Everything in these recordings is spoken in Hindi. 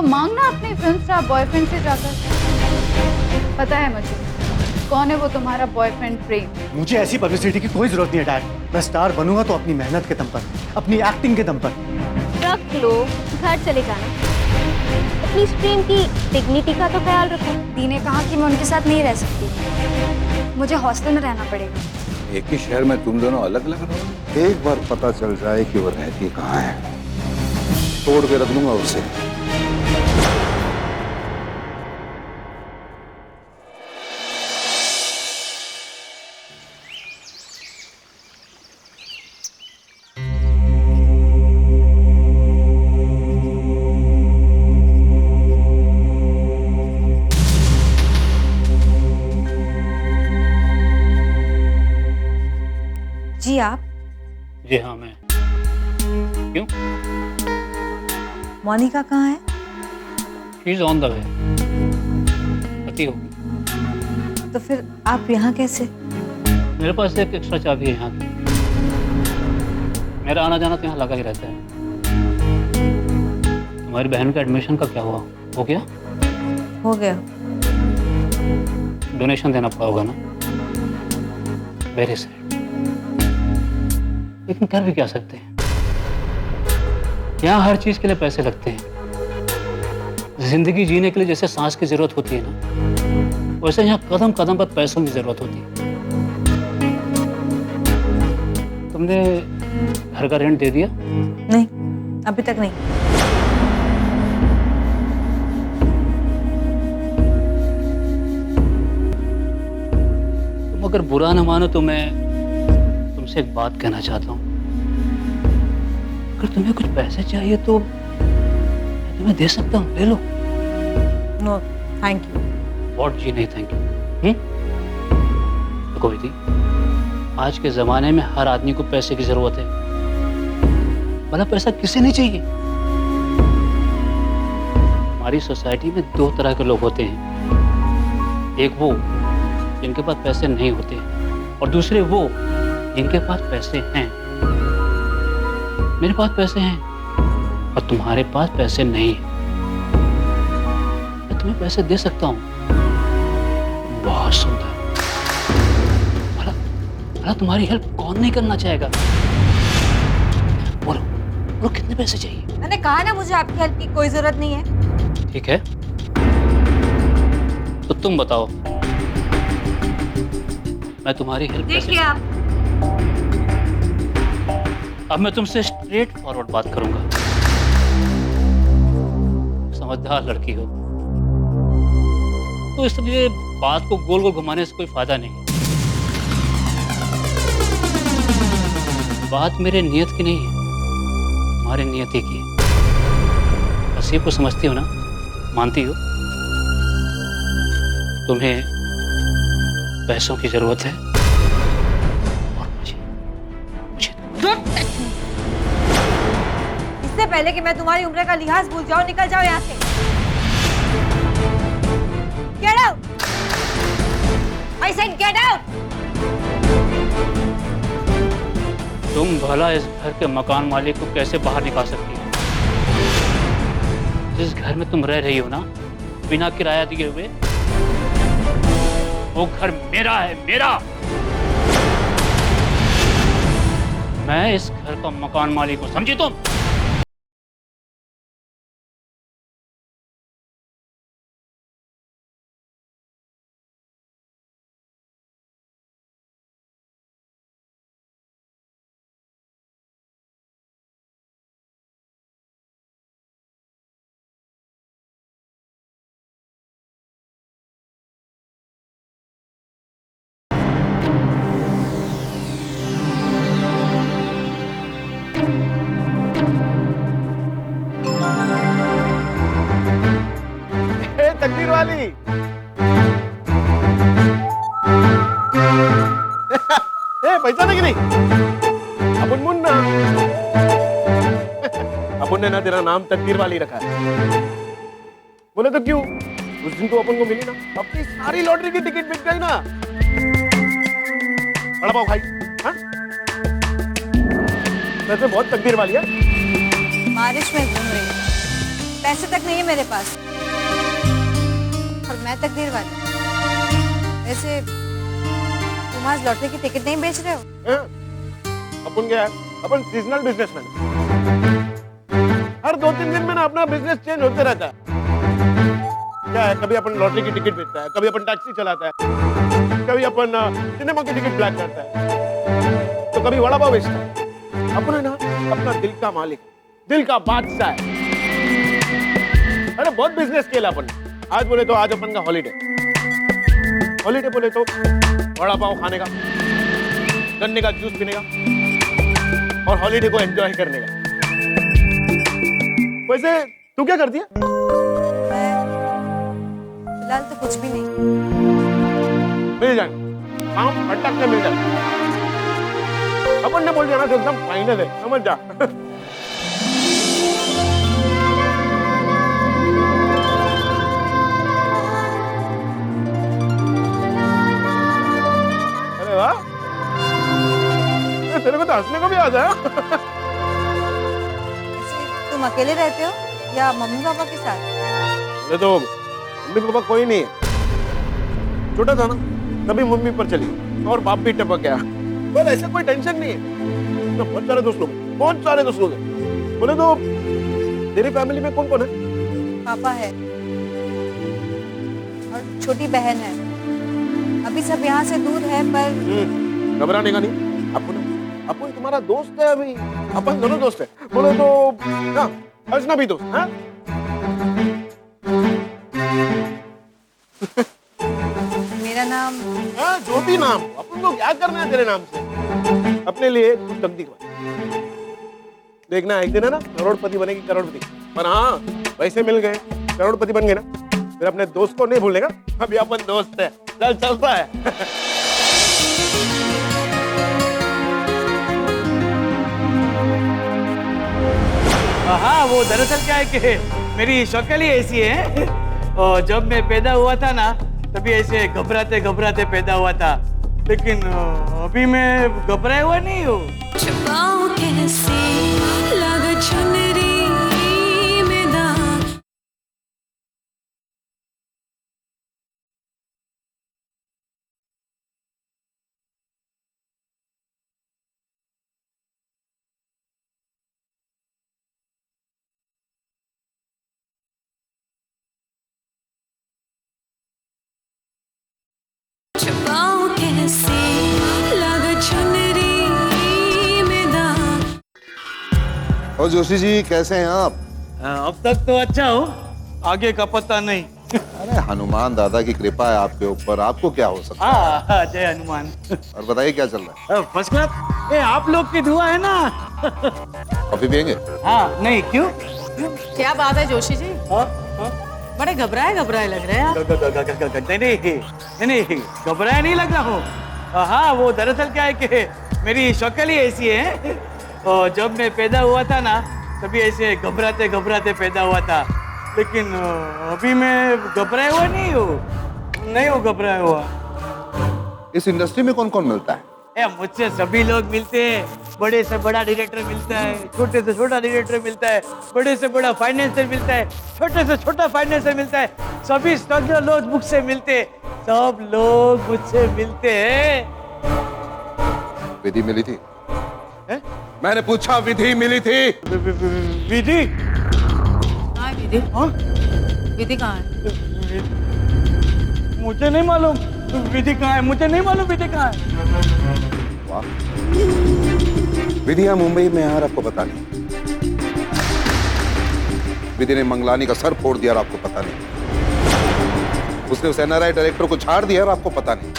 मांगना अपने फिल्म स्टार बॉयफ्रेंड से जाकर। पता है मुझे कौन है वो तुम्हारा बॉयफ्रेंड प्रेम। मुझे ऐसी पब्लिसिटी की कोई जरूरत नहीं है डैड। मैं स्टार बनूंगा तो अपनी मेहनत के दम पर, अपनी एक्टिंग के दम पर। रख लो, घर चले जाना। प्लीज प्रेम की डिग्निटी का तो ख्याल रखो। दी ने कहा कि मैं उनके साथ नहीं रह सकती, मुझे हॉस्टल में रहना पड़ेगा। एक ही शहर में तुम दोनों अलग अलग रहो। एक बार पता चल जाए कि वो रहती कहाँ है, तोड़ के रख दूंगा उसे। जी आप? जी हाँ मैं। क्यों? मोनिका कहाँ है? She is on the way. आती होगी। तो फिर आप यहाँ कैसे? मेरे पास एक एक्स्ट्रा चाबी है यहाँ की। मेरा आना जाना तो यहाँ लगा ही रहता है। तुम्हारी बहन का एडमिशन का क्या हुआ? हो गया? हो गया। डोनेशन देना पड़ा होगा ना? Very sad. लेकिन कर भी क्या सकते हैं, यहाँ हर चीज के लिए पैसे लगते हैं। जिंदगी जीने के लिए जैसे सांस की जरूरत होती है ना, वैसे यहाँ कदम कदम पर पैसों की जरूरत होती है। तुमने घर का रेंट दे दिया? नहीं, अभी तक नहीं। तुम अगर बुरा ना मानो तो मैं तुमसे एक बात कहना चाहता हूँ। अगर तुम्हें कुछ पैसे चाहिए तो मैं तुम्हें दे सकता हूँ, ले लो। No thank you. व्हाट जी नहीं थैंक यू? देखो बेटी, आज के जमाने में हर आदमी को पैसे की जरूरत है। भला पैसा किसे नहीं चाहिए? हमारी सोसाइटी में दो तरह के लोग होते हैं। एक वो जिनके पास पैसे नहीं होते और दूसरे वो जिनके पास पैसे हैं। मेरे पास पैसे हैं और तुम्हारे पास पैसे नहीं हैं। मैं तुम्हें पैसे दे सकता हूँ। बहुत सुंदर। भला भला तुम्हारी हेल्प कौन नहीं करना चाहेगा? बोलो बोलो, कितने पैसे चाहिए? मैंने कहा ना मुझे आपकी हेल्प की कोई जरूरत नहीं है। ठीक है, तो तुम बताओ, मैं तुम्हारी हेल्प देखिए आप, अब मैं तुमसे स्ट्रेट फॉरवर्ड बात करूंगा। समझदार लड़की हो तो इसलिए बात को गोल गोल घुमाने से कोई फायदा नहीं। बात मेरे नियत की नहीं है, हमारे नियति की है। नसीब को समझती हो ना, मानती हो? तुम्हें पैसों की जरूरत है और मुझे इससे पहले कि मैं तुम्हारी उम्र का लिहाज भूल जाऊं, निकल जाओ यहाँ से। Get out! I said get out! तुम भला इस घर के मकान मालिक को कैसे बाहर निकाल सकती हो? जिस घर में तुम रह रही हो ना, बिना किराया दिए हुए, वो घर मेरा है, मेरा। मैं इस घर का मकान मालिक हूं, समझी तुम? तकदीर वाली। पहचाने कि नहीं? अपन मुन्ना। अपन ने ना तेरा नाम तकदीर वाली रखा है। बोले तो क्यों? उस दिन तो अपन को मिली ना, अपनी सारी लॉटरी की टिकट बिक गई ना। बड़ा पाव खाई, हाँ? वैसे बहुत तकदीर वाली है। बारिश में घूम रही पैसे तक नहीं है मेरे पास। और मैं तकदीर वाली। वैसे तुम आज लॉटरी की टिकट नहीं बेच रहे हो? अपन क्या है, अपन सीजनल बिजनेसमैन। हर 2-3 दिन में ना अपना बिजनेस चेंज होते रहता है। क्या है, कभी अपन लॉटरी की टिकट बेचता है, कभी अपन टैक्सी चलाता है, कभी अपन सिनेमा की टिकट ब्लैक करता है, तो कभी वड़ा पाव बेचता है। अपन है ना अपना दिल का मालिक, दिल का बादशाह है। अरे बहुत बिजनेस किया अपन। आज बोले तो आज अपन का हॉलीडे, हॉलीडे बोले तो वड़ा पाव खाने का, गन्ने का जूस पीने का और हॉलीडे को एंजॉय करने का। वैसे तू क्या करती है? फिलहाल तो कुछ भी नहीं। मिल जाएगा काम, अटक के मिल जाएगा। अपन ने बोल दिया ना तो एकदम फाइनल है, समझ जा। अरे वाह, तेरे को तो हंसने को भी आता है। तुम अकेले रहते हो या मम्मी पापा के साथ? ये तो मम्मी पापा कोई नहीं है। छोटा था ना तभी मम्मी पर चली और बाप भी टपक गया। पर ऐसा कोई टेंशन नहीं है। तो बहुत सारे दोस्त लोग, बहुत सारे दोस्त लोग हैं। बोले तो तेरी फैमिली में कौन कौन है? पापा है और छोटी बहन है। अभी सब यहाँ से दूर है पर घबराने का नहीं। अपन तुम्हारा दोस्त है, अभी अपन दोनों दोस्त है। बोले तो ना अजनबी दोस्त है। मेरा नाम जो भी नाम, अपन को क्या करना है तेरे नाम से? अपने लिए कुछ तकदीर बना। देखना एक दिन है ना करोड़पति बनेगी, करोड़पति। पर हाँ पैसे मिल गए, करोड़पति बन गए ना, फिर अपने दोस्त को नहीं भूलने का। अभी अपन दोस्त है, चल चलता है। हाँ, वो दरअसल क्या है कि मेरी शक्ल ही ऐसी है। और जब मैं पैदा हुआ था ना तभी ऐसे घबराते घबराते पैदा हुआ था, लेकिन अभी मैं घबराया हुआ नहीं हूँ। और जोशी जी कैसे हैं आप? अब तक तो अच्छा हो, आगे का पता नहीं। अरे हनुमान दादा की कृपा है आपके ऊपर, आपको क्या हो सकता है? हाँ, जय हनुमान। और बताइए क्या चल रहा है? First class. आप लोग की दुआ है ना। कॉफी पियेंगे? हाँ, नहीं क्यों? क्या बात है जोशी जी? बड़े घबराए लग रहे हैं आप। नहीं, घबराया नहीं लग रहा हूँ। हाँ, वो दरअसल क्या है कि मेरी शक्ल ही ऐसी है। और जब मैं पैदा हुआ था ना तभी ऐसे घबराते घबराते पैदा हुआ था, लेकिन अभी मैं घबराया हुआ नहीं हूँ घबराया हुआ। इस इंडस्ट्री में कौन कौन मिलता है? मुझसे सभी लोग मिलते हैं। बड़े से बड़ा डायरेक्टर मिलता है, छोटे से छोटा डायरेक्टर मिलता है, बड़े से बड़ा फाइनेंसर मिलता है, छोटे से छोटा फाइनेंसर मिलता है। सभी स्ट्रगलर लोग मुझसे मिलते हैं, सब लोग मुझसे मिलते हैं। विधि मिली थी? मैंने पूछा विधि मिली थी? विधि? हाँ विधि। हाँ? विधि कहाँ है? मुझे नहीं मालूम विधि कहाँ है, मुझे नहीं मालूम विधि कहाँ है। वाह, विधि यहाँ मुंबई में है और आपको पता नहीं। विधि ने मंगलानी का सर फोड़ दिया और आपको पता नहीं। उसने उस NRI डायरेक्टर को छाड़ दिया और आपको पता नहीं।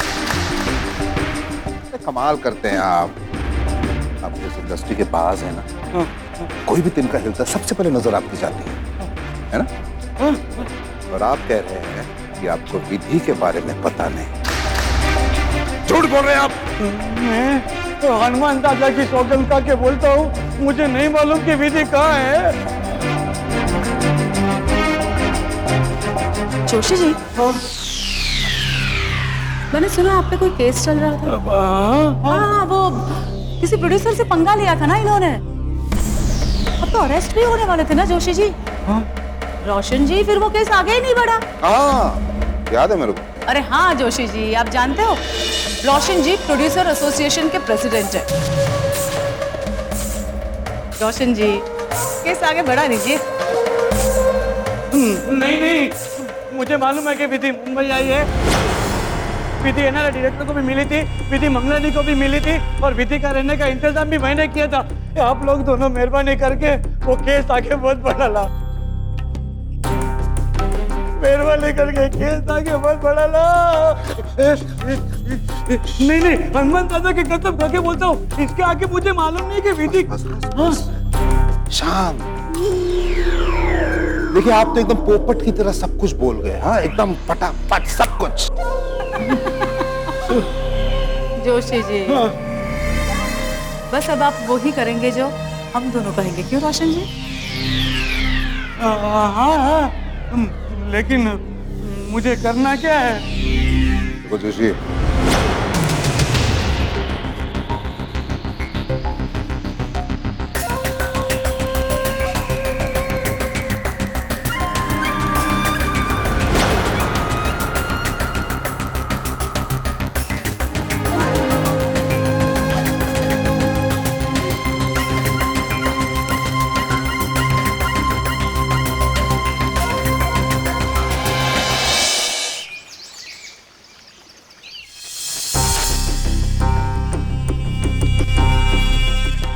कमाल करते हैं आप इस इंडस्ट्री के पास है ना। कोई भी तिनका हिलता सबसे पहले नजर आपकी जाती है ना? और आप कह रहे हैं कि आपको विधि के बारे में पता नहीं। झूठ बोल रहे हैं आप। मैं तो हनुमान दादा की सौगंध खा के बोलता हूँ, मुझे नहीं मालूम कि विधि कहाँ है। जोशी जी, मैंने सुना आप पे कोई केस चल रहा था। हाँ, वो किसी प्रोड्यूसर से पंगा लिया था ना इन्होंने। अब तो अरेस्ट भी होने वाले थे ना जोशी जी? रोशन जी, फिर वो केस आगे ही नहीं बढ़ा। हाँ याद है मेरे को। अरे हाँ जोशी जी, आप जानते हो रोशन जी प्रोड्यूसर एसोसिएशन के प्रेसिडेंट है। रोशन जी, केस आगे बढ़ा दीजिए। नहीं नहीं, मुझे मालूम है कि विधि मुंबई आई है। विधि एनआरआई डायरेक्टर को भी मिली थी, विधि मंगलानी को भी मिली थी, और विधि का रहने का इंतजाम भी मैंने किया था। आप लोग दोनों मेहरबानी करके वो केस आगे बहुत बढ़ा ला। मेहरबानी करके केस आगे बहुत बढ़ा ला। नहीं नहीं, हनुमान दादा की कसम खा के बोलता हूँ, इसके आगे मुझे मालूम नहीं कि विधि। शांत। देखिए आप तो एकदम पोपट की तरह सब कुछ बोल गए। हाँ एकदम फटाफट सब कुछ। जोशी जी, बस अब आप वो ही करेंगे जो हम दोनों कहेंगे, क्यों रोशन जी? हाँ, लेकिन मुझे करना क्या है? देखो जोशी,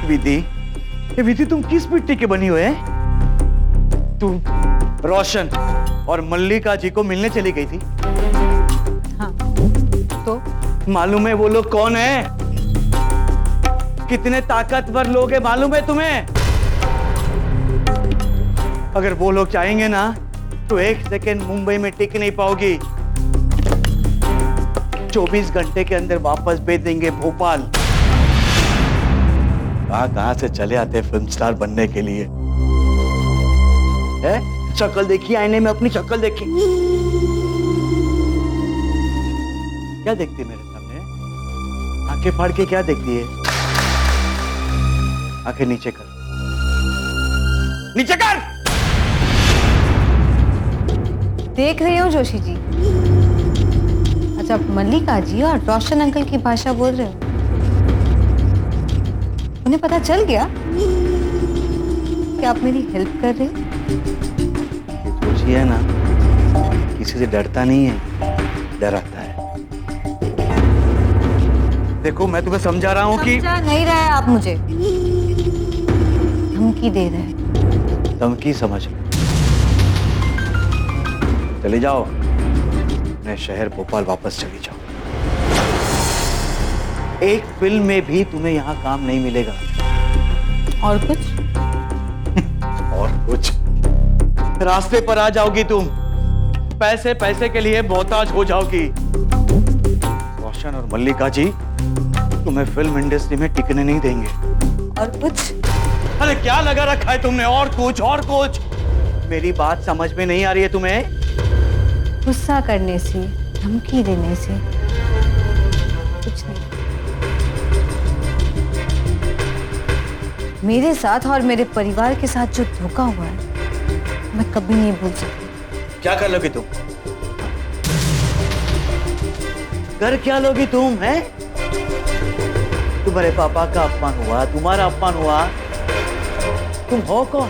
विधि, ये विधि तुम किस मिट्टी के बनी हुए हैं? तुम रोशन और मल्लिका जी को मिलने चली गई थी। हाँ तो मालूम है वो लोग कौन है? कितने ताकतवर लोग हैं मालूम है तुम्हें? अगर वो लोग चाहेंगे ना तो एक सेकेंड मुंबई में टिक नहीं पाओगी। 24 घंटे के अंदर वापस भेज देंगे भोपाल। कहां से चले आते फिल्म स्टार बनने के लिए? है? शक्ल देखी आईने में, अपनी शक्ल देखी। क्या देखती है मेरे सामने? आंखें फाड़ के क्या देखती है? आंखें नीचे कर, नीचे कर। देख रही हूँ जोशी जी। अच्छा, आप मल्लिका जी और रोशन अंकल की भाषा बोल रहे हो? उन्हें पता चल गया कि आप मेरी हेल्प कर रहे हो? ये जोशी है ना, किसी से डरता नहीं है, डराता है। देखो मैं तुम्हें समझा रहा हूँ कि समझा नहीं रहे आप मुझे, धमकी दे रहे हैं। धमकी समझ लो। चले जाओ अपने शहर भोपाल, वापस चली जाओ। एक फिल्म में भी तुम्हें यहाँ काम नहीं मिलेगा। और कुछ? और कुछ? रास्ते पर आ जाओगी तुम, पैसे पैसे के लिए मोहताज हो जाओगी। रोशन और मल्लिका जी तुम्हें फिल्म इंडस्ट्री में टिकने नहीं देंगे। और कुछ? अरे क्या लगा रखा है तुमने? और कुछ, और कुछ? मेरी बात समझ में नहीं आ रही है तुम्हें? गुस्सा करने से, धमकी देने से कुछ नहीं। मेरे साथ और मेरे परिवार के साथ जो धोखा हुआ है, मैं कभी नहीं भूल सकती। क्या कर लोगी तुम? कर क्या लोगी तुम? है तुम्हारे पापा का अपमान हुआ, तुम्हारा अपमान हुआ। तुम हो कौन?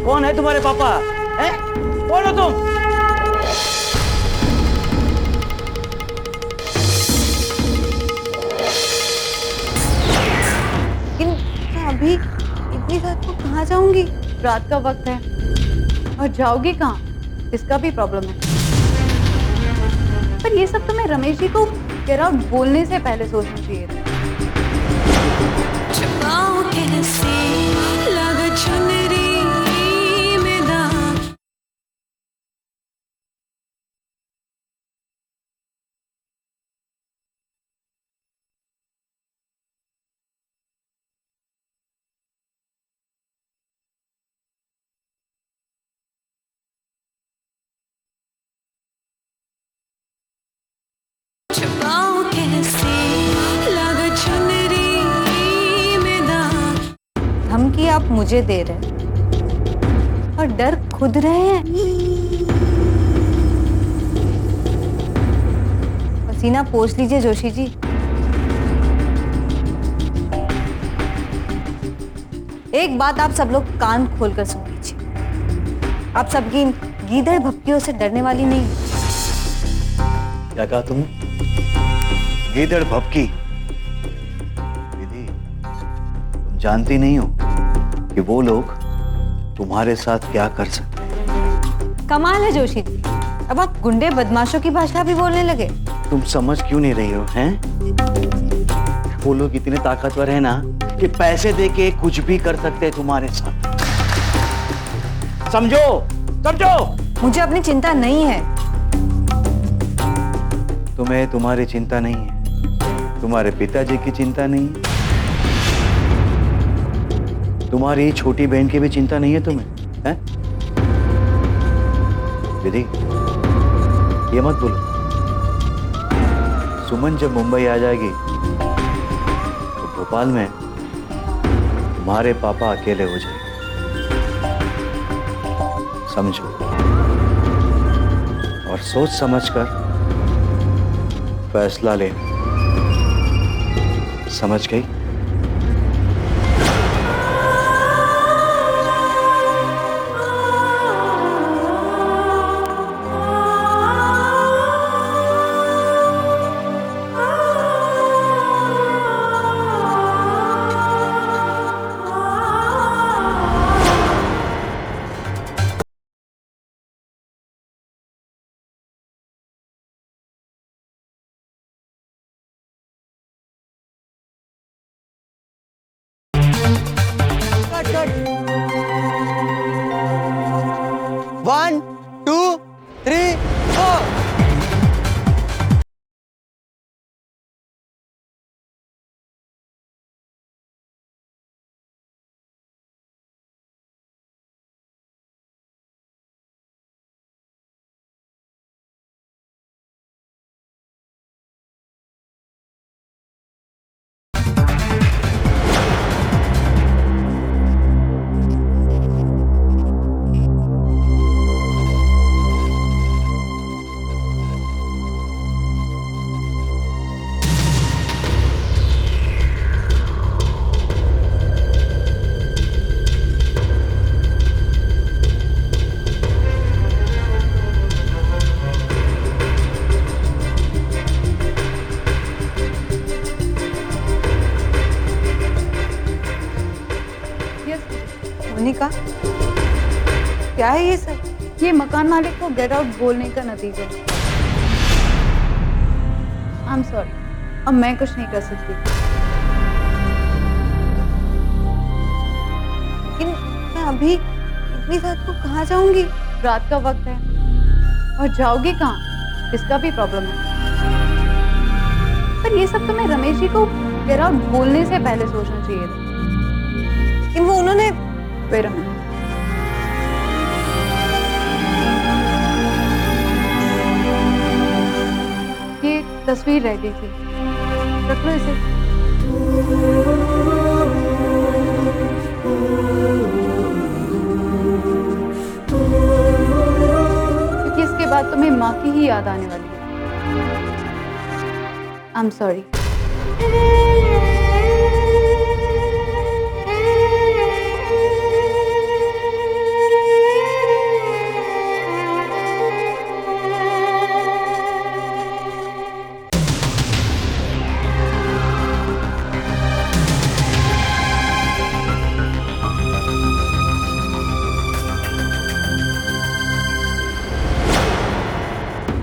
कौन है तुम्हारे पापा? है? कौन हो तुम? अभी इतनी रात को कहाँ जाऊंगी? रात का वक्त है और जाओगी कहाँ, इसका भी प्रॉब्लम है। पर ये सब तुम्हें रमेश जी को गेट आउट बोलने से पहले सोचना चाहिए था। धमकी आप मुझे दे रहे हैं और डर खुद खुद रहे हैं। पसीना पोंछ लीजिए जोशी जी। एक बात आप सब लोग कान खोलकर सुन लीजिए, आप सबकी इन गीदड़ भपकियों से डरने वाली नहीं। क्या कहा तुमने? गीदड़ भपकी? दीदी, तुम जानती नहीं हो कि वो लोग तुम्हारे साथ क्या कर सकते हैं। कमाल है जोशी जी, अब आप गुंडे बदमाशों की भाषा भी बोलने लगे। तुम समझ क्यों नहीं रही हो, हैं? वो लोग इतने ताकतवर है ना कि पैसे देके कुछ भी कर सकते हैं तुम्हारे साथ। समझो, समझो। मुझे अपनी चिंता नहीं है। तुम्हें तुम्हारी चिंता नहीं है, तुम्हारे पिताजी की चिंता नहीं है, तुम्हारी छोटी बहन की भी चिंता नहीं है तुम्हें, हैं? दीदी, ये मत बोलो। सुमन जब मुंबई आ जाएगी तो भोपाल में तुम्हारे पापा अकेले हो जाएंगे। समझो और सोच समझकर फैसला ले। समझ गई? One, two, three, four. Monika, क्या है ये सब? ये मकान मालिक को गेट आउट बोलने का नतीजा है। आई एम सॉरी, अब मैं कुछ नहीं कर सकती। लेकिन मैं अभी इतनी रात को कहाँ जाऊंगी? रात का वक्त है और जाओगी कहाँ, इसका भी प्रॉब्लम है। पर ये सब तुम्हें रमेश जी को गेट आउट बोलने से पहले सोचना चाहिए था। लेकिन वो उन्होंने Wait a minute. ये तस्वीर रह गई थी, रख लो इसे। क्योंकि इसके बाद तुम्हें माँ की ही याद आने वाली है। I am sorry.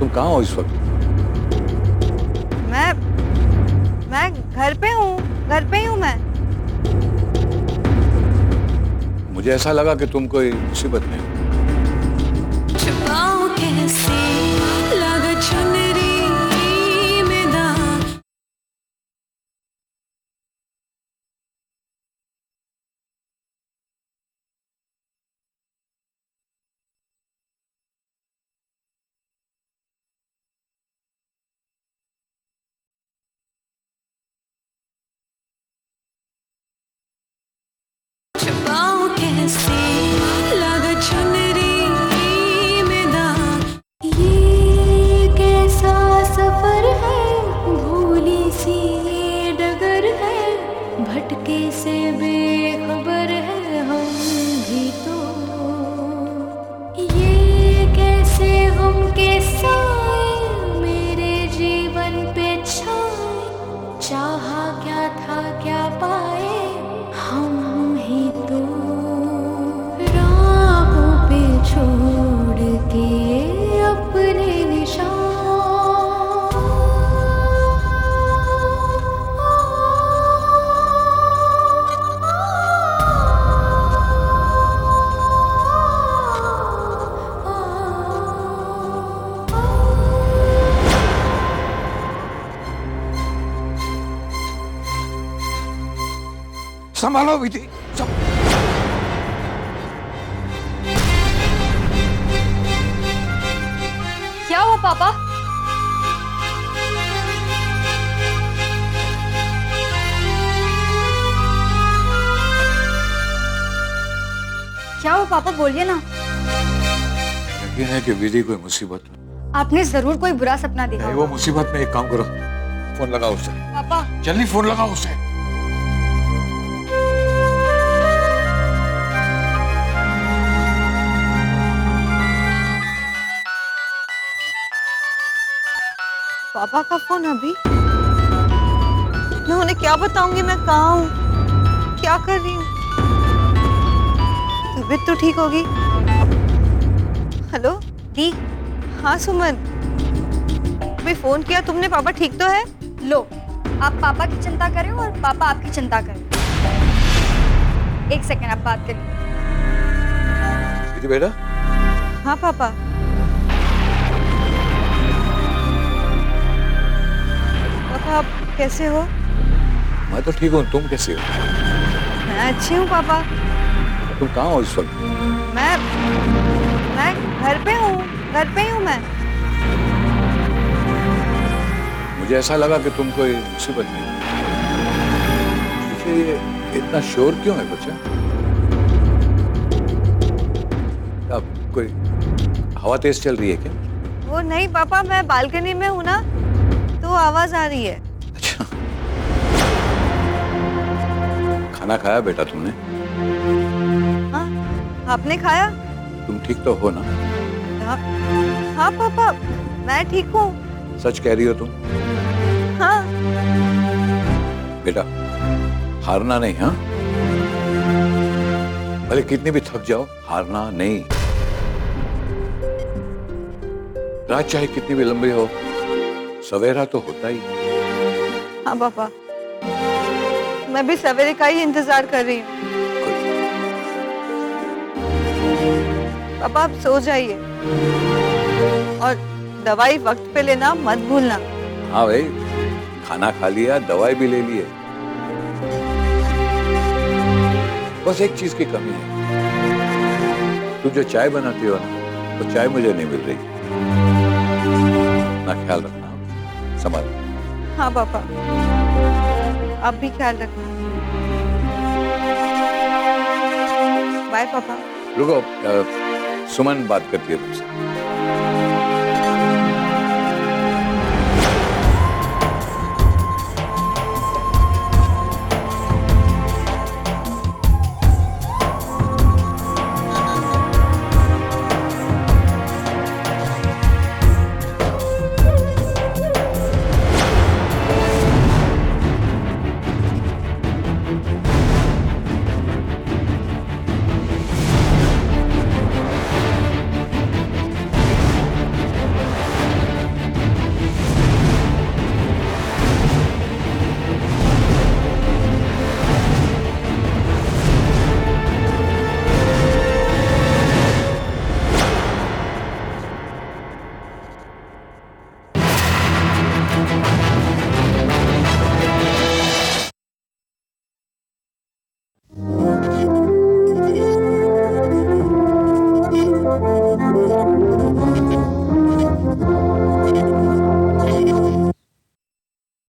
तुम कहाँ हो इस वक्त? मैं घर पे हूँ, घर पे ही हूँ मैं। मुझे ऐसा लगा कि तुम कोई मुसीबत में हो। छुपाऊं कैसे लगा चुन संभालो विधि। क्या हुआ पापा? क्या हुआ पापा, बोलिए ना। यकीन है कि विधि कोई मुसीबत में। आपने जरूर कोई बुरा सपना देखा नहीं, वो मुसीबत में। एक काम करो, फोन लगाओ उसे। पापा। जल्दी फोन लगाओ उसे। पापा का फोन अभी? मैं उन्हें क्या बताऊंगी मैं कहाँ हूँ, क्या कर रही हूँ? तबीयत तो ठीक होगी। हेलो दी। हाँ सुमन, अभी फोन किया तुमने, पापा ठीक तो है? लो, आप पापा की चिंता करें और पापा आपकी चिंता करें। एक सेकंड, आप बात करिए। विधि बेटा, हाँ पापा। पापा आप कैसे हो? मैं तो ठीक हूँ, तुम कैसे हो? मैं अच्छी हूँ पापा। तुम कहाँ हो इस वक्त? मैं घर पे हूँ, घर पे ही हूँ मैं। मुझे ऐसा लगा कि तुम कोई मुसीबत में हो। पीछे ये इतना शोर क्यों है बच्चा? अब कोई हवा तेज चल रही है क्या? वो नहीं पापा, मैं बालकनी में हूँ ना, तो आवाज आ रही है। अच्छा, खाना खाया बेटा तुमने? हाँ, आपने खाया? तुम ठीक तो हो ना? हाँ, हाँ पापा, मैं ठीक हूँ। सच कह रही हो तुम? हाँ। बेटा, हारना नहीं, हाँ? भले कितनी भी थक जाओ, हारना नहीं। रात चाहे कितनी भी लंबी हो, सवेरा तो होता ही। हाँ पापा, मैं भी सवेरे का ही इंतजार कर रही हूँ। पापा आप सो जाइए और दवाई वक्त पे लेना मत भूलना। हाँ भाई, खाना खा लिया, दवाई भी ले लिए। बस एक चीज की कमी है, तुम जो चाय बनाती हो ना, तो चाय मुझे नहीं मिल रही। ना ख्याल रखना, संभाल। हाँ पापा, आप भी ख्याल रखना। बाय पापा। रुको, सुमन बात करती है तुमसे।